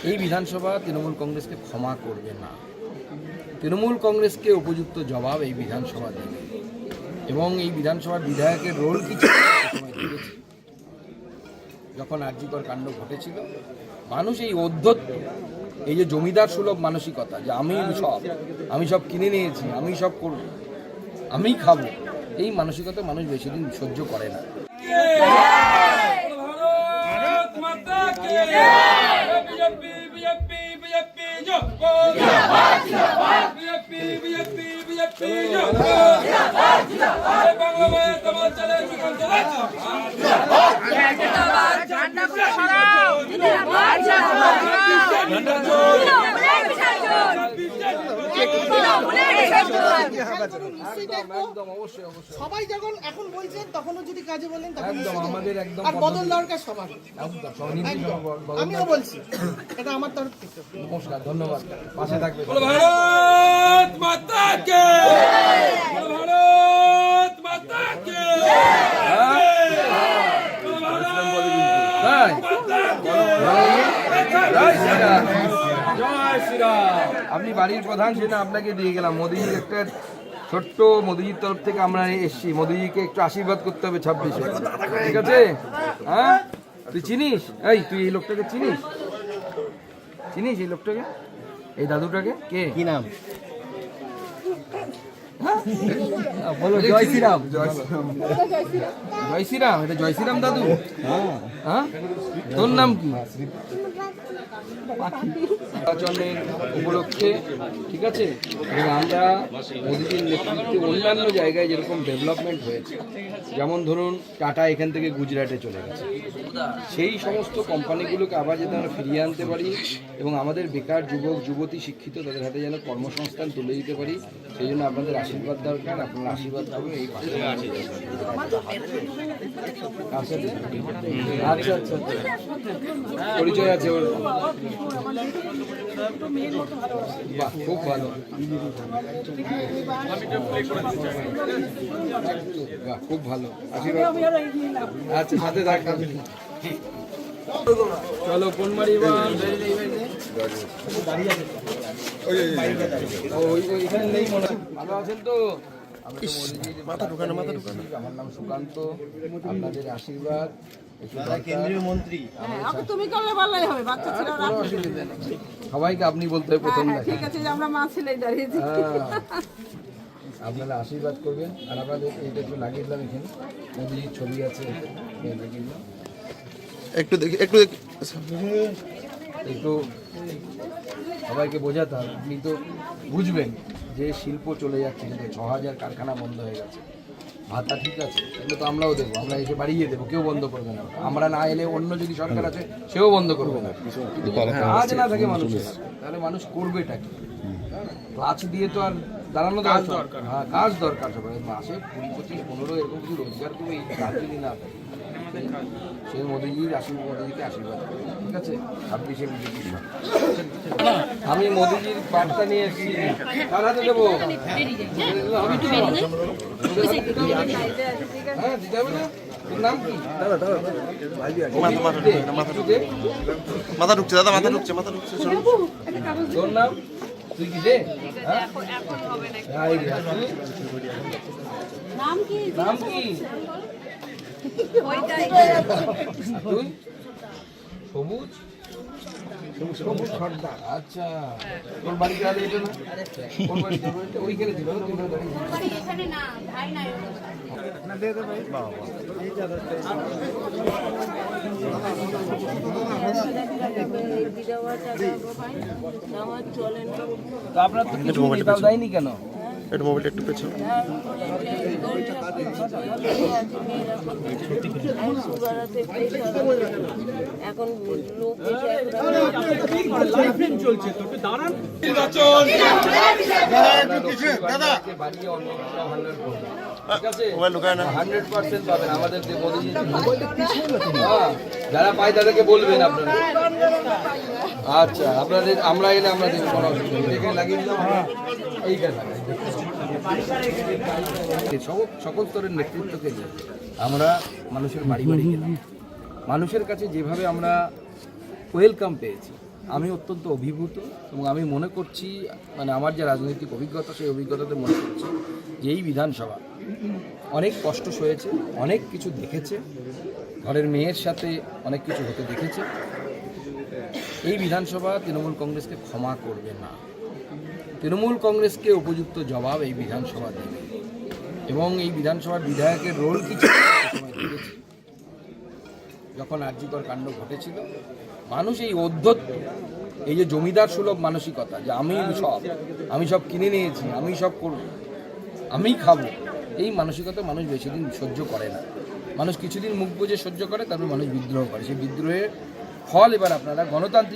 এই বিধানসভা তৃণমূল কংগ্রেসকে ক্ষমা করবে না। তৃণমূল কংগ্রেসকে উপযুক্ত জবাব এই বিধানসভা দেবে এবং এই বিধানসভার বিধায়কের রোল কি ছিল যখন আরজিকর কাণ্ড ঘটেছিল। মানুষ এই অধ্যত্ত, এই যে জমিদার সুলভ মানসিকতা, যে আমি সব কিনে নিয়েছি, আমি সব করব, আমি খাবো, এই মানসিকতা মানুষ বেশি দিন সহ্য করে না। সবাই যখন এখন বলছেন তখনও যদি কাজে বলেন আমাদের একদম আর বদল দরকার সবার। আমিও বলছি এটা আমার তরফ থেকে। নমস্কার, ধন্যবাদ, পাশে থাকবে। ভারত মাতা কে, ভারত মাতা কে। আপনি বাড়ির প্রধান, সেটা আপনাকে দিয়ে গেলাম। মোদিজির একটা ছোট্ট, মোদিজির তরফ থেকে আমরা এসছি, মোদিজিকে একটু আশীর্বাদ করতে হবে 26-এ, ঠিক আছে? হ্যাঁ, তুই চিনিস? তুই এই লোকটাকে চিনিস? এই লোকটাকে, এই দাদুটাকে? কে, কি নাম? বলো। জয় শ্রীরাম। জয় শ্রীরাম, এটা জয় শ্রীরাম দাদু? হ্যাঁ, তোর নাম কি? নির্বাচনের উপলক্ষে, ঠিক আছে, এবং আমরা মোদিজির নেতৃত্বে অন্যান্য জায়গায় যেরকম ডেভেলপমেন্ট হয়েছে, যেমন ধরুন টাটা এখান থেকে গুজরাটে চলে গেছে, সেই সমস্ত কোম্পানিগুলোকে আবার যাতে আমরা ফিরিয়ে আনতে পারি এবং আমাদের বেকার যুবক যুবতী শিক্ষিত তাদের হাতে যেন কর্মসংস্থান তুলে দিতে পারি, সেই জন্য আপনাদের আশীর্বাদ দরকার। আপনারা আশীর্বাদ করবেন এই পাশে। আচ্ছা আচ্ছা, পরিচয় আছে ওর? বাহ, খুব ভালো, বাহ, খুব ভালো, আশীর্বাদ। আচ্ছা, সাথে থাকবেন। চলো, কোন বাড়ি? এখানে নেই মনে হয়। ভালো আছেন তো? মাথা ঢুকানো। আমার নাম সুকান্ত, আপনাদের আশীর্বাদ কেন্দ্রীয় মন্ত্রী। সবাইকে আপনি বলতে হবে প্রথম। আপনারা আশীর্বাদ করবেন আর আপনাদের এইটা একটু লাগিয়ে দিলাম। এখানে মোদিজির ছবি আছে, একটু দেখি, একটু সবাইকে বোঝাতে হবে। আপনি তো বুঝবেন যে শিল্প চলে যাচ্ছে, কিন্তু 6000 কারখানা বন্ধ হয়ে গেছে। ভাতা ঠিক আছে, এগুলো তো আমরাও দেবো, আমরা এসে বাড়িয়ে দেবো, কেউ বন্ধ করবে না। আমরা না এলে অন্য যদি সরকার আছে সেও বন্ধ করবে না। কাজ না থাকে মানুষের, তাহলে মানুষ করবেটা কি? কাজ দিয়ে তো আর দাঁড়ানো দরকার। হ্যাঁ, কাজ দরকার। সবাই মাসে 20, 25, 15 এরকম কিছু রোজগার করবে, এই কাজ যদি না থাকে। সেই মোদিজিকে আশীর্বাদ করি, ঠিক আছে? 26-এ বিজেপি। আমি মোদিজির বার্তা নিয়ে এসেছি, কার হাতে দেবো? হ্যাঁ, দিতে হবে না? তোর নাম কি? মাথা ঢুকছে দাদা, মাথা ঢুকছে। তোর নাম? তুই কি দে? নাম কি? তুই? সবুজ সর্দার। আচ্ছা, তোর বাড়ি গেলে এটা না? ওইখানে ছিল তো আপনার তো কিছু নেতাও দেয়নি কেন? একটু মোবাইলটা একটু পেছনে। এখন লোক চলছে তো দাঁড়ান। যারা পায় তাদেরকে বলবেন আপনারা। আচ্ছা, আপনাদের আমরা এলে আমরা দেবো, কোনো অসুবিধা লাগিয়ে দিলাম। এইখানে সকল স্তরের নেতৃত্বকে নিয়ে আমরা মানুষের বাড়ি বাড়ি গেলাম। মানুষের কাছে যেভাবে আমরা ওয়েলকাম পেয়েছি, আমি অত্যন্ত অভিভূত এবং আমি মনে করছি মানে আমার যে রাজনৈতিক অভিজ্ঞতা সেই অভিজ্ঞতাতে মনে করছি যে এই বিধানসভা অনেক কষ্ট সয়েছে, অনেক কিছু দেখেছে, ঘরের মেয়ের সাথে অনেক কিছু হতে দেখেছে। এই বিধানসভা তৃণমূল কংগ্রেসকে ক্ষমা করবে না। তৃণমূল কংগ্রেসকে উপযুক্ত জবাব এই বিধানসভা দেবে এবং এই বিধানসভার বিধায়কের রোল কি ছিল সে সময় দেখেছি। যখন আরজিকর কাণ্ড ঘটেছিল মানুষ এই অধ্যত্ব, এই যে জমিদার সুলভ মানসিকতা যে আমি সব কিনে নিয়েছি, আমি সব করব, আমি খাবো, এই মানসিকতা মানুষ বেশি দিন সহ্য করে না। মানুষ কিছুদিন মুখ বুজে সহ্য করে, তারপর মানুষ বিদ্রোহ করে। সেই বিদ্রোহের ফল এবার আপনারা গণতান্ত্রিক